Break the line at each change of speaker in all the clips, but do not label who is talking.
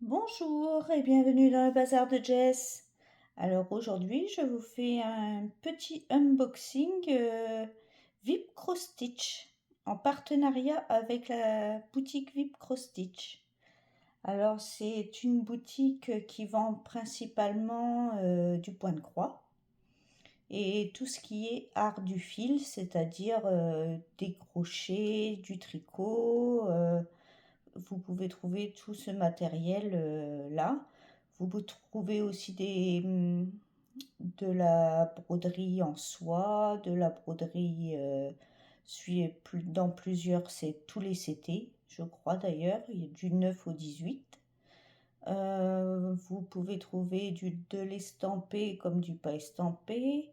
Bonjour et bienvenue dans le bazar de Jess. Alors aujourd'hui, je vous fais un petit unboxing VIP Cross Stitch en partenariat avec la boutique VIP Cross Stitch. Alors c'est une boutique qui vend principalement du point de croix et tout ce qui est art du fil, c'est-à-dire des crochets, du tricot. Vous pouvez trouver tout ce matériel là. Vous pouvez trouver aussi de la broderie en soie, de la broderie dans plusieurs, c'est tous les CT, je crois d'ailleurs, il y a du 9 au 18. Vous pouvez trouver de l'estampé comme du pas estampé.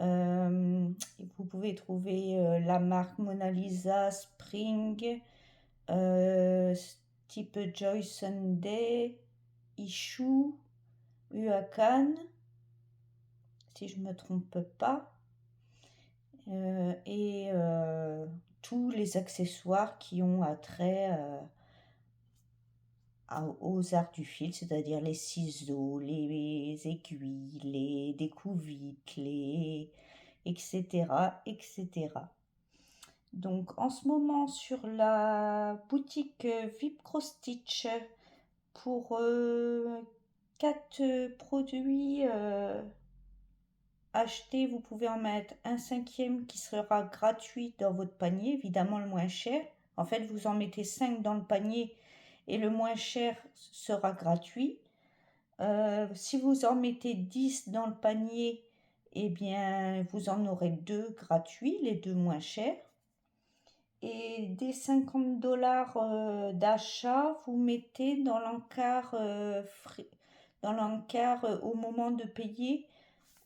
Euh, Vous pouvez trouver la marque Mona Lisa Spring, euh, type Joy Sunday, Ishu, Uakan, si je ne me trompe pas, et tous les accessoires qui ont attrait aux arts du fil, c'est-à-dire les ciseaux, les aiguilles, les découvites, etc., etc. Donc en ce moment sur la boutique VIP Cross Stitch, pour 4 produits achetés, vous pouvez en mettre un cinquième qui sera gratuit dans votre panier, évidemment le moins cher. En fait, vous en mettez 5 dans le panier et le moins cher sera gratuit. Si vous en mettez 10 dans le panier, eh bien, vous en aurez 2 gratuits, les 2 moins chers. Et des 50 $ d'achat, vous mettez dans l'encart au moment de payer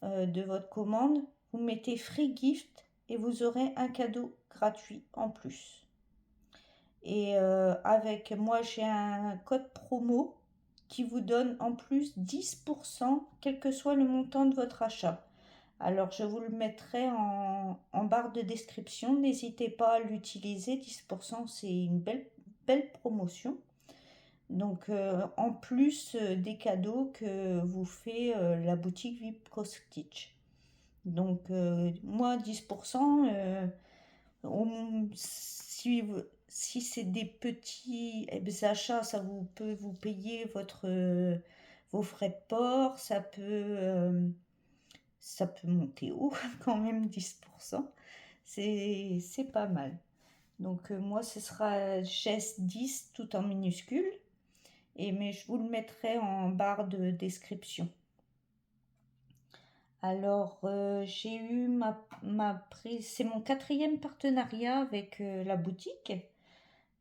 de votre commande, vous mettez free gift et vous aurez un cadeau gratuit en plus. Et avec moi, j'ai un code promo qui vous donne en plus 10%, quel que soit le montant de votre achat. Alors, je vous le mettrai en barre de description. N'hésitez pas à l'utiliser. 10%, c'est une belle promotion. Donc, en plus des cadeaux que vous fait la boutique VIP Stitch. Donc, moi, 10%, si c'est des petits achats, peut vous payer vos frais de port. Ça peut monter haut quand même 10%. C'est pas mal. Donc moi ce sera GES 10 tout en minuscule. Mais je vous le mettrai en barre de description. Alors j'ai eu ma prise, c'est mon 4e partenariat avec la boutique.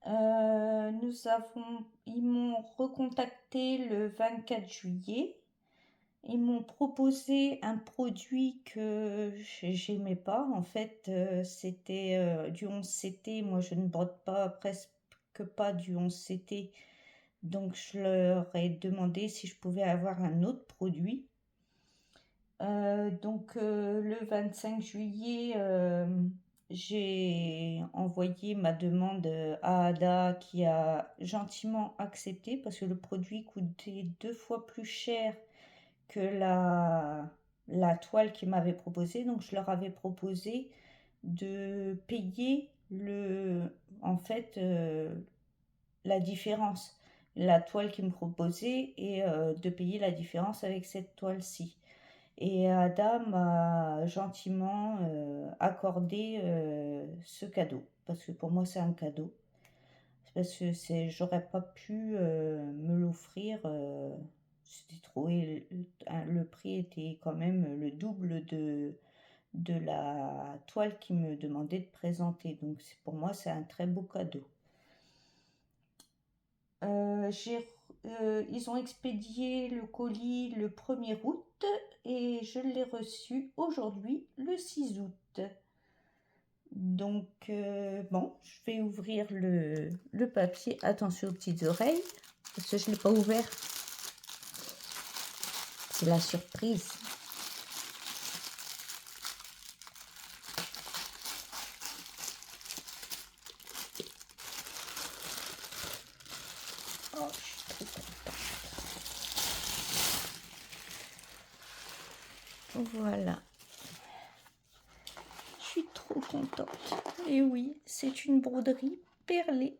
Ils m'ont recontacté le 24 juillet. Ils m'ont proposé un produit que j'aimais pas. En fait, c'était du 11CT. Moi, je ne brode presque pas du 11CT. Donc, je leur ai demandé si je pouvais avoir un autre produit. Donc, le 25 juillet, j'ai envoyé ma demande à Ada qui a gentiment accepté parce que le produit coûtait 2 fois plus cher que la toile qu'ils m'avaient proposée. Donc je leur avais proposé de payer en fait la différence, la toile qu'ils me proposaient et de payer la différence avec cette toile-ci. Et Ada m'a gentiment accordé ce cadeau, parce que pour moi c'est un cadeau. Parce que j'aurais pas pu me l'offrir, c'était trop. Et le prix était quand même le double de la toile qui me demandait de présenter. Donc pour moi, c'est un très beau cadeau. Ils ont expédié le colis le 1er août et je l'ai reçu aujourd'hui, le 6 août. Donc, bon, je vais ouvrir le papier. Attention aux petites oreilles, parce que je ne l'ai pas ouvert. C'est la surprise. Oh, je suis trop contente. Voilà. Je suis trop contente. Et oui, c'est une broderie perlée.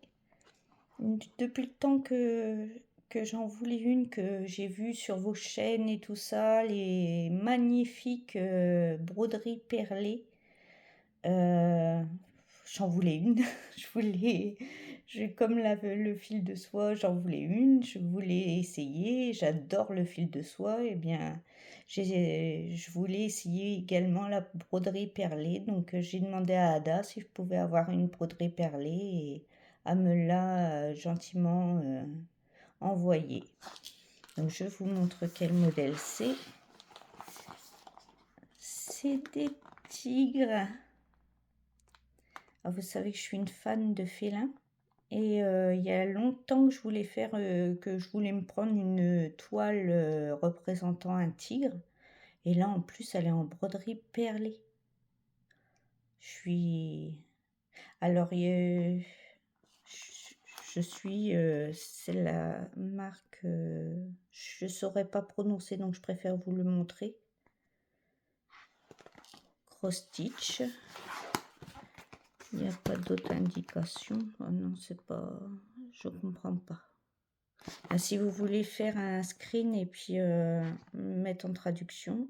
Depuis le temps que j'en voulais une, que j'ai vue sur vos chaînes et tout ça, les magnifiques broderies perlées. J'en voulais une. Comme le fil de soie, j'en voulais une. Je voulais essayer. J'adore le fil de soie. Et bien, je voulais essayer également la broderie perlée. Donc, j'ai demandé à Ada si je pouvais avoir une broderie perlée et elle me l'a gentiment envoyée. Donc, je vous montre quel modèle c'est. C'est des tigres. Alors, vous savez que je suis une fan de félins. Et il y a longtemps que je voulais me prendre une toile représentant un tigre. Et là, en plus, elle est en broderie perlée. Alors, c'est la marque, je ne saurais pas prononcer, donc je préfère vous le montrer. Cross Stitch. Il n'y a pas d'autre indication. Oh non, c'est pas... Je comprends pas. Ah, si vous voulez faire un screen et puis mettre en traduction.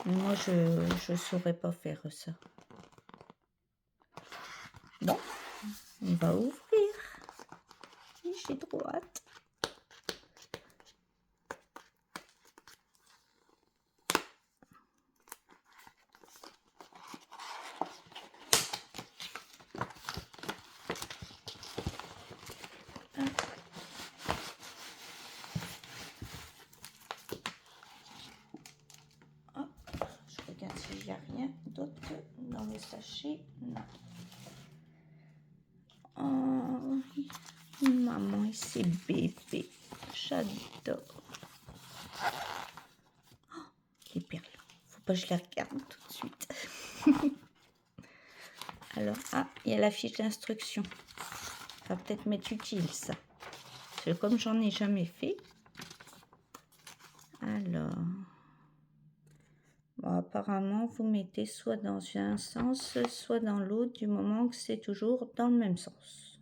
Moi, je saurais pas faire ça. Bon, on va ouvrir. J'ai trop hâte. Je regarde s'il n'y a rien d'autre dans le sachet. Non. Oh, maman et ses bébés. J'adore. Oh, les perles. Faut pas que je les regarde tout de suite. Alors, il y a la fiche d'instruction. Ça va peut-être m'être utile, ça. Parce que comme j'en ai jamais fait. Alors... Bon, apparemment, vous mettez soit dans un sens, soit dans l'autre, du moment que c'est toujours dans le même sens.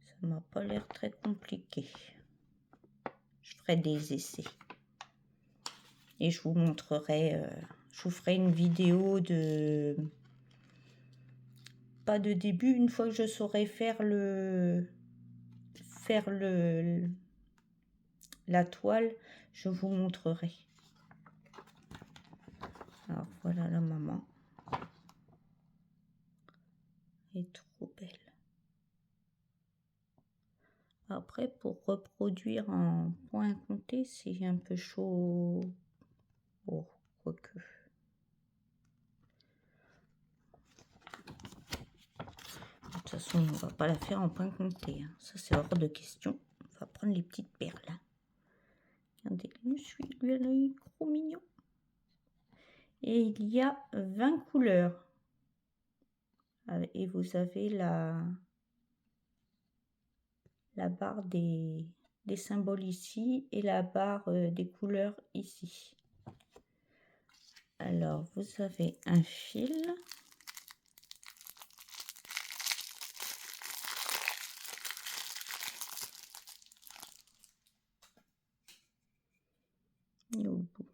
Ça m'a pas l'air très compliqué. Je ferai des essais. Et je vous montrerai, je vous ferai une vidéo de... Pas de début, une fois que je saurai faire la toile, je vous montrerai. Alors voilà la maman. Elle est trop belle. Après, pour reproduire en point compté, c'est un peu chaud. Oh, quoique. De toute façon, on ne va pas la faire en point compté. Hein. Ça, c'est hors de question. On va prendre les petites perles. Hein. Regardez, celui-là, il est trop mignon. Et il y a 20 couleurs. Et vous avez la barre des symboles ici et la barre des couleurs ici. Alors, vous avez un fil. Il est au bout.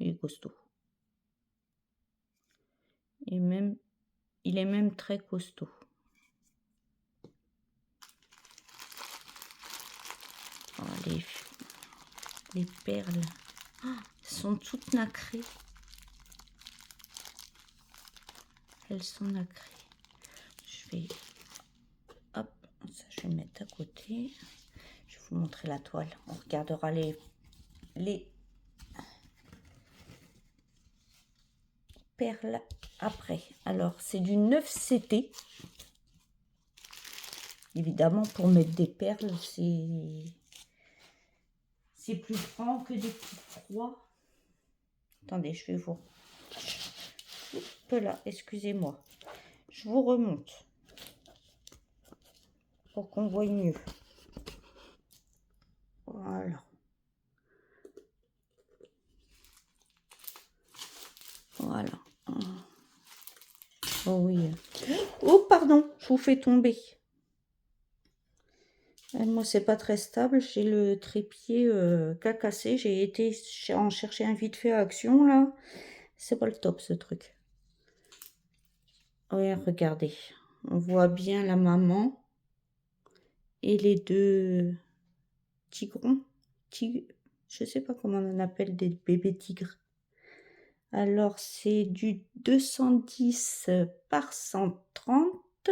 Il est costaud. Et même, il est même très costaud. Oh, les perles. Oh, elles sont toutes nacrées. Elles sont nacrées. Je vais... Hop, ça je vais mettre à côté. Je vais vous montrer la toile. On regardera les perles après. Alors, c'est du 9CT. Évidemment, pour mettre des perles, c'est plus grand que des petits croix. Attendez, je vais vous... Hop là, excusez-moi. Je vous remonte. Pour qu'on voie mieux. Voilà. Voilà. Oh oui. Oh, pardon, je vous fais tomber. Moi, c'est pas très stable. J'ai le trépied qu'a cassé. J'ai été en chercher un vite fait à Action, là. C'est pas le top, ce truc. Oui, regardez. On voit bien la maman et les deux tigrons. Je sais pas comment on appelle des bébés tigres. Alors, c'est du 210 par 130.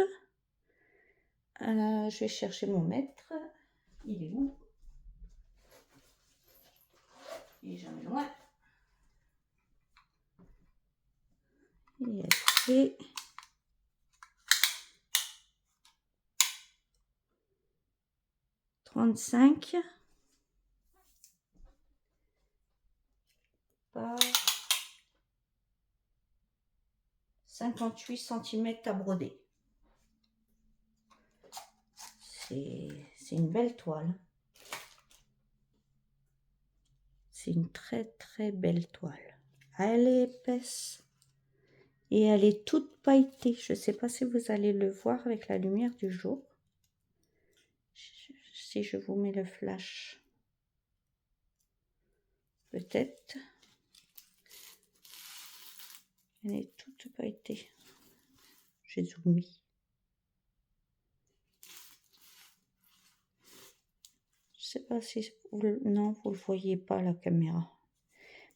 Je vais chercher mon mètre. Il est où? Il est jamais loin. Il a fait 35 par 58 cm à broder. C'est une belle toile. C'est une très très belle toile. Elle est épaisse et elle est toute pailletée. Je ne sais pas si vous allez le voir avec la lumière du jour. Si je vous mets le flash, peut-être. Elle est toute pailletée. J'ai zoomé. Je sais pas si non, vous le voyez pas la caméra.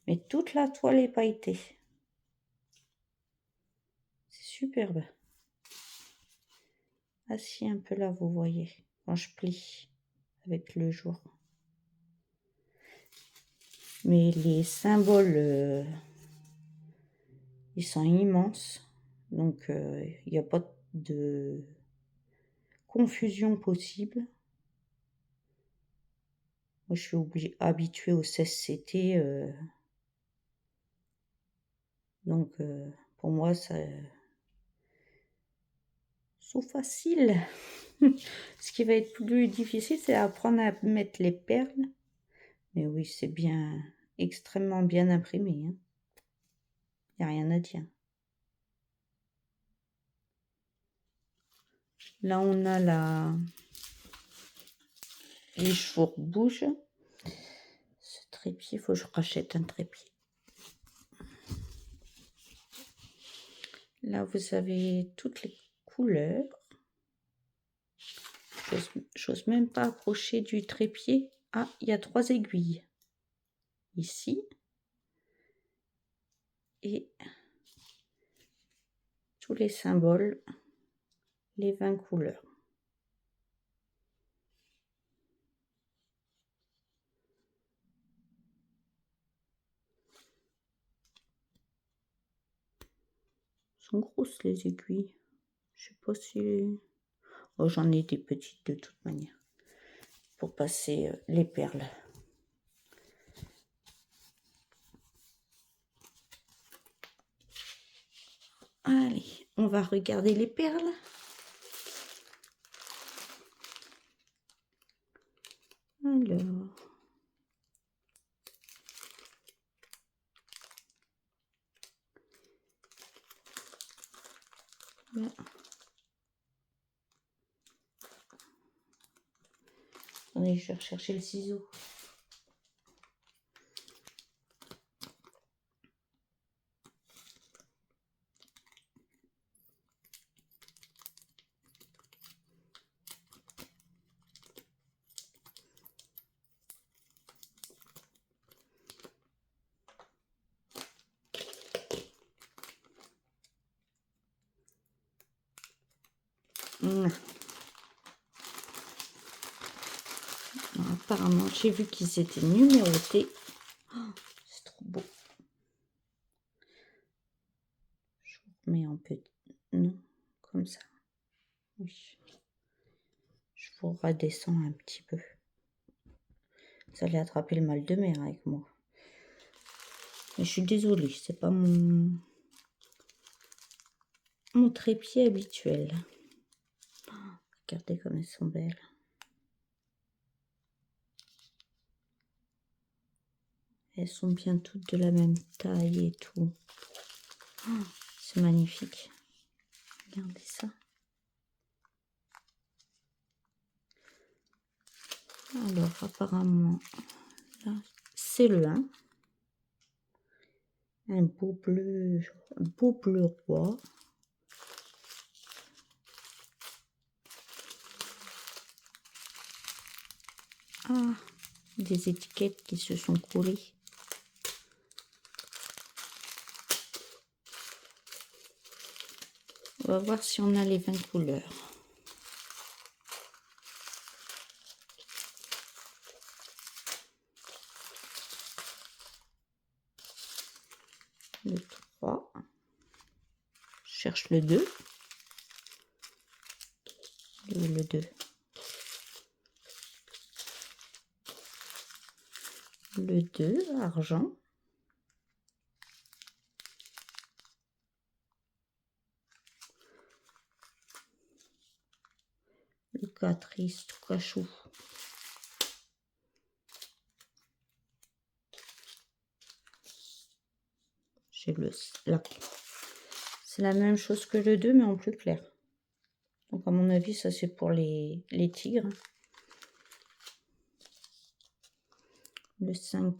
Mais toute la toile est pailletée. C'est superbe. Ah si, un peu là, vous voyez, quand je plie avec le jour. Mais les symboles, ils sont immenses. Donc, il n'y a pas de confusion possible. Moi, je suis habituée au 16CT. Donc, pour moi, c'est facile. Ce qui va être plus difficile, c'est apprendre à mettre les perles. Mais oui, c'est bien, extrêmement bien imprimé. Il n'y a rien à dire. Là, on a les jours bougent. Ce trépied, il faut que je rachète un trépied. Là, vous avez toutes les couleurs. J'ose même pas approcher du trépied. Ah, il y a 3 aiguilles. Ici. Et tous les symboles. Les 20 couleurs. Sont grosses les aiguilles. Je sais pas si... Oh, j'en ai des petites de toute manière. Pour passer les perles. Allez, on va regarder les perles. Alors... Là. Attendez, je vais rechercher le ciseau. Apparemment, j'ai vu qu'ils étaient numérotés. Oh, c'est trop beau. Je vous remets en petit. Non, comme ça. Oui. Je vous redescends un petit peu. Vous allez attraper le mal de mer avec moi. Mais je suis désolée, c'est pas mon trépied habituel. Oh, regardez comme elles sont belles. Elles sont bien toutes de la même taille et tout. Oh, c'est magnifique. Regardez ça. Alors, apparemment, là, c'est le 1. Un beau bleu roi. Ah, des étiquettes qui se sont collées. On va voir si on a les 20 couleurs. Le 3. Je cherche le 2. Le 2. Le 2, argent. Le 4, cachou. J'ai le là. C'est la même chose que le 2, mais en plus clair. Donc à mon avis, ça c'est pour les tigres. Le 5.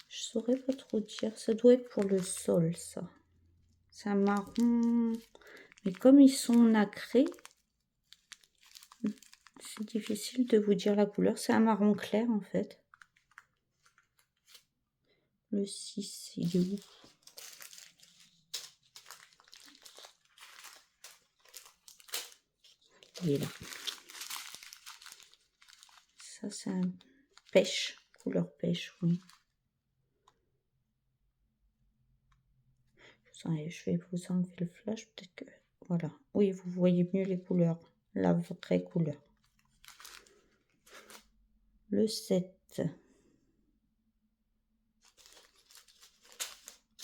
Je saurais pas trop dire. Ça doit être pour le sol, ça. C'est un marron. Mais comme ils sont nacrés, c'est difficile de vous dire la couleur. C'est un marron clair, en fait. Le 6, il est où? Il est là. Ça, c'est un pêche. Couleur pêche, oui. Je vais vous enlever le flash, peut-être que... Voilà. Oui, vous voyez mieux les couleurs. La vraie couleur. Le 7.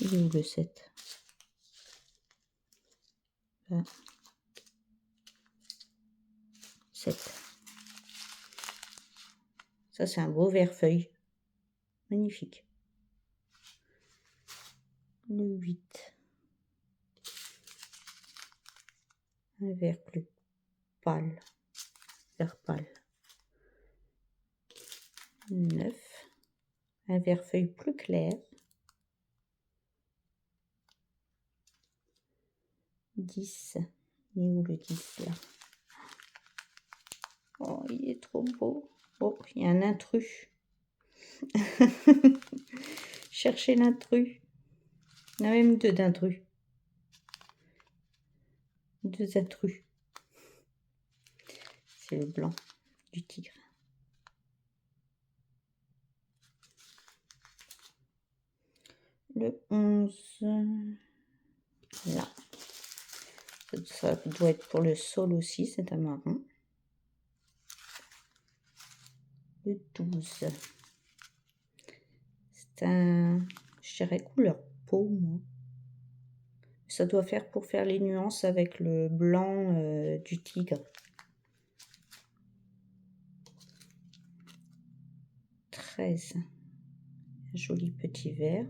Il est où le 7? Là. 7. Ça, c'est un beau vert feuille. Magnifique. Le 8. Un vert plus pâle. Vert pâle. 9. Un vert feuille plus clair. 10. Il est où le 10 là? Oh, il est trop beau. Oh, il y a un intrus. Cherchez l'intrus. Il y en a même 2 d'intrus. 2 intrus. C'est le blanc du tigre. Le 11. Là. Ça doit être pour le sol aussi, c'est un marron. Le 12. C'est un, je dirais, couleur peau, moi. Ça doit faire pour faire les nuances avec le blanc du tigre. 13. Un joli petit vert.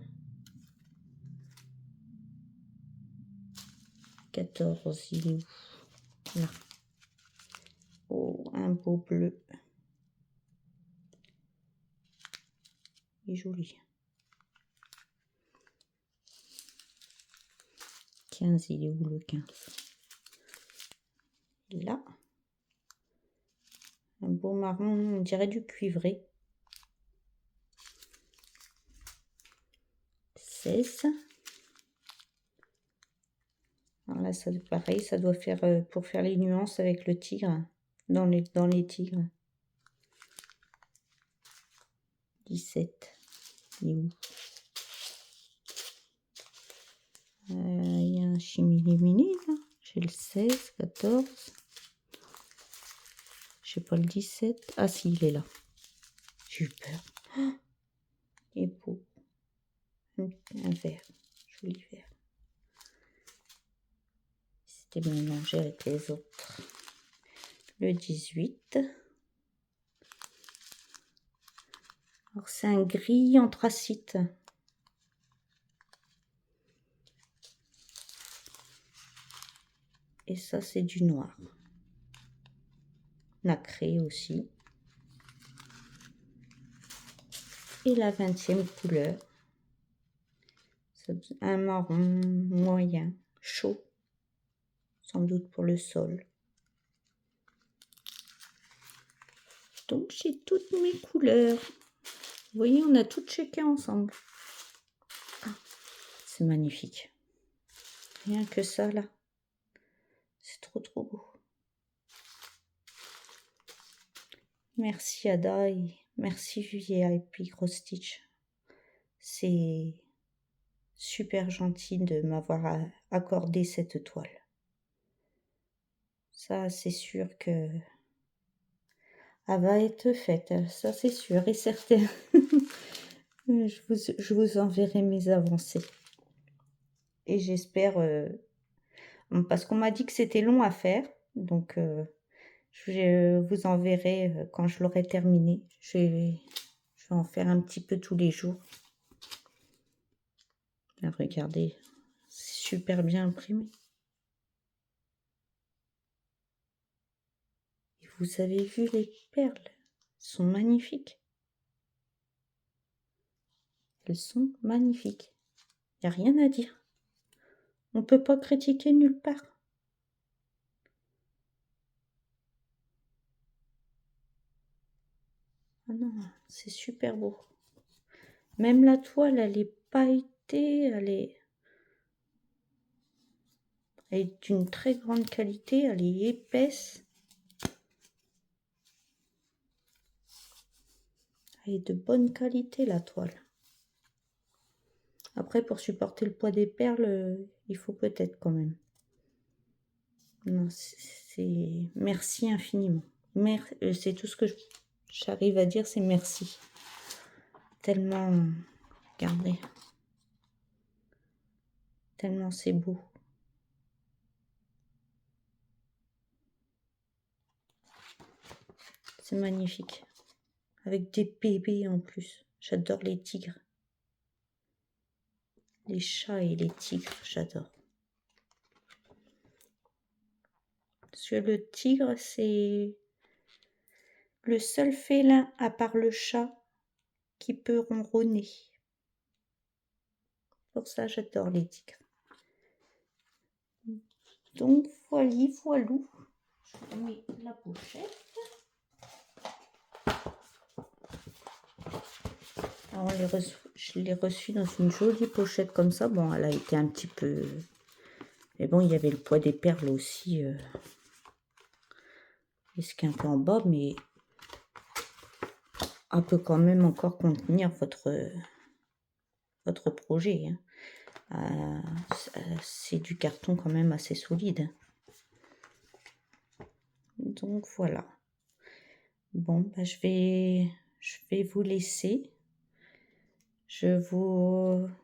14, il est où? Là. Oh, un beau bleu. Il est joli. 15, il est où le 15? Là. Un beau marron, on dirait du cuivré. 16. Alors là, ça, pareil, ça doit faire pour faire les nuances avec le tigre, dans les tigres. 17. Il est où? Il y a un chimie-luminé, là. J'ai le 16, 14. Je sais pas le 17. Ah si, il est là. J'ai eu peur. Oh, il est beau. Un vert. Joli vert. C'était mélangé avec les autres. Le 18. Alors c'est un gris anthracite. Et ça c'est du noir. Nacré aussi. Et la 20e couleur. Un marron moyen, chaud. Sans doute pour le sol. Donc j'ai toutes mes couleurs. Vous voyez, on a toutes checké ensemble. Ah, c'est magnifique. Rien que ça là. C'est trop trop beau. Merci Ada et merci VIP Cross Stitch. C'est super gentil de m'avoir accordé cette toile. Ça c'est sûr que elle va être faite, ça c'est sûr et certain. Je vous enverrai mes avancées. Et j'espère, parce qu'on m'a dit que c'était long à faire, donc je vous enverrai quand je l'aurai terminé. Je vais en faire un petit peu tous les jours. Là, regardez, c'est super bien imprimé. Et vous avez vu les perles, elles sont magnifiques. Elles sont magnifiques. Il n'y a rien à dire. On ne peut pas critiquer nulle part. Ah non, c'est super beau. Même la toile, elle est pailletée, elle est d'une très grande qualité, elle est épaisse. Elle est de bonne qualité, la toile. Après, pour supporter le poids des perles, il faut peut-être quand même. Non, c'est... Merci infiniment. C'est tout ce que j'arrive à dire, c'est merci. Tellement... Regardez. Tellement c'est beau. C'est magnifique. Avec des bébés en plus. J'adore les tigres. Les chats et les tigres, j'adore. Parce que le tigre, c'est le seul félin, à part le chat, qui peut ronronner. Pour ça, j'adore les tigres. Donc, voilou. Je remets la pochette. Alors, je l'ai reçue dans une jolie pochette comme ça. Bon, elle a été un petit peu... Mais bon, il y avait le poids des perles aussi. Esquinté en bas, mais elle peut quand même encore contenir votre projet. Hein. C'est du carton quand même assez solide. Donc voilà. Bon, bah, je vais vous laisser. Je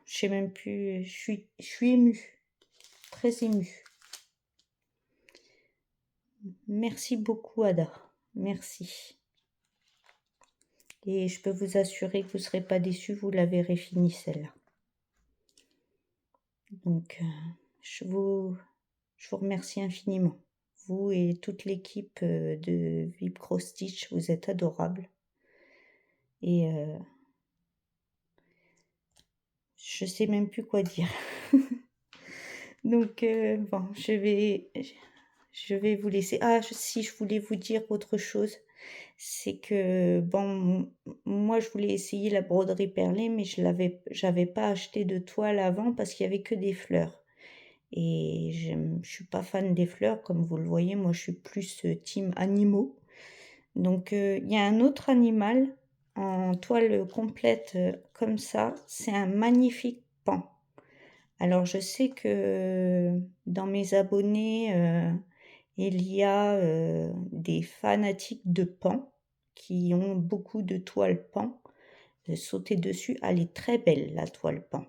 sais même plus, je suis émue, très émue. Merci beaucoup Ada, merci. Et je peux vous assurer que vous ne serez pas déçus, vous la verrez finie celle-là. Donc, je vous remercie infiniment. Vous et toute l'équipe de VIP Cross Stitch, vous êtes adorables. Et je sais même plus quoi dire. Donc, bon, je vais vous laisser. Ah, si je voulais vous dire autre chose, c'est que, bon, moi, je voulais essayer la broderie perlée, mais j'avais pas acheté de toile avant parce qu'il y avait que des fleurs. Et je suis pas fan des fleurs, comme vous le voyez, moi, je suis plus team animaux. Donc, il y a un autre animal en toile complète comme ça, c'est un magnifique paon. Alors, je sais que dans mes abonnés, il y a des fanatiques de paon qui ont beaucoup de toiles paon. Sauter dessus, elle est très belle, la toile paon.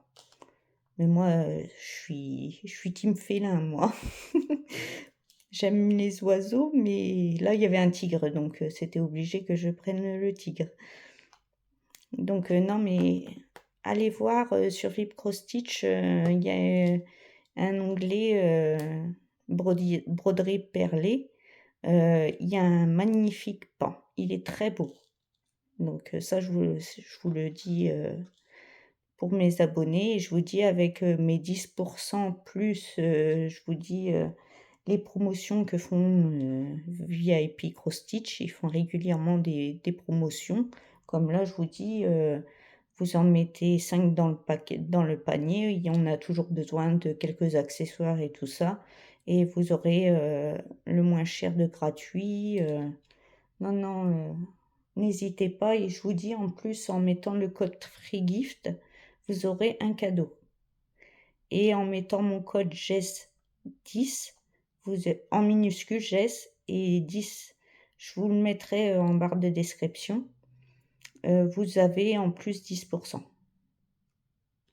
Mais moi, je suis team félin, moi. J'aime les oiseaux, mais là, il y avait un tigre, donc c'était obligé que je prenne le tigre. Donc non, mais allez voir, sur Vipco Stitch, il y a, un onglet, broderie perlée. Il y a un magnifique pan. Il est très beau. Donc ça, je vous le dis, pour mes abonnés. Et je vous dis avec, mes 10 plus, je vous dis, les promotions que font, VIP Cross Stitch. Ils font régulièrement des promotions. Comme là, je vous dis, vous en mettez 5 dans le panier. Il y en a toujours besoin de quelques accessoires et tout ça. Et vous aurez, le moins cher de gratuit. Non, non, n'hésitez pas. Et je vous dis, en plus, en mettant le code FreeGift, vous aurez un cadeau. Et en mettant mon code GES10, en minuscule GES et 10, je vous le mettrai, en barre de description. Vous avez en plus 10%.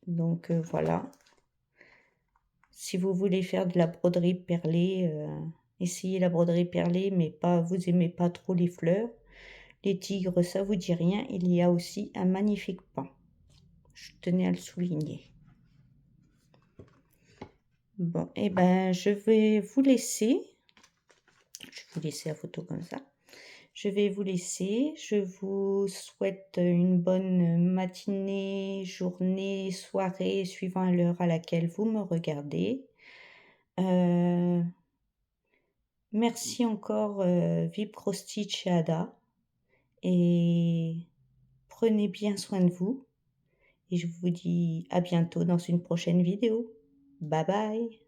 Donc voilà. Si vous voulez faire de la broderie perlée, essayez la broderie perlée, mais vous aimez pas trop les fleurs. Les tigres, ça vous dit rien. Il y a aussi un magnifique pan. Je tenais à le souligner. Bon, et ben, je vais vous laisser. Je vais vous laisser la photo comme ça. Je vais vous laisser. Je vous souhaite une bonne matinée, journée, soirée, suivant l'heure à laquelle vous me regardez. Merci encore, Vipco Stitch et Ada. Et prenez bien soin de vous. Et je vous dis à bientôt dans une prochaine vidéo. Bye bye.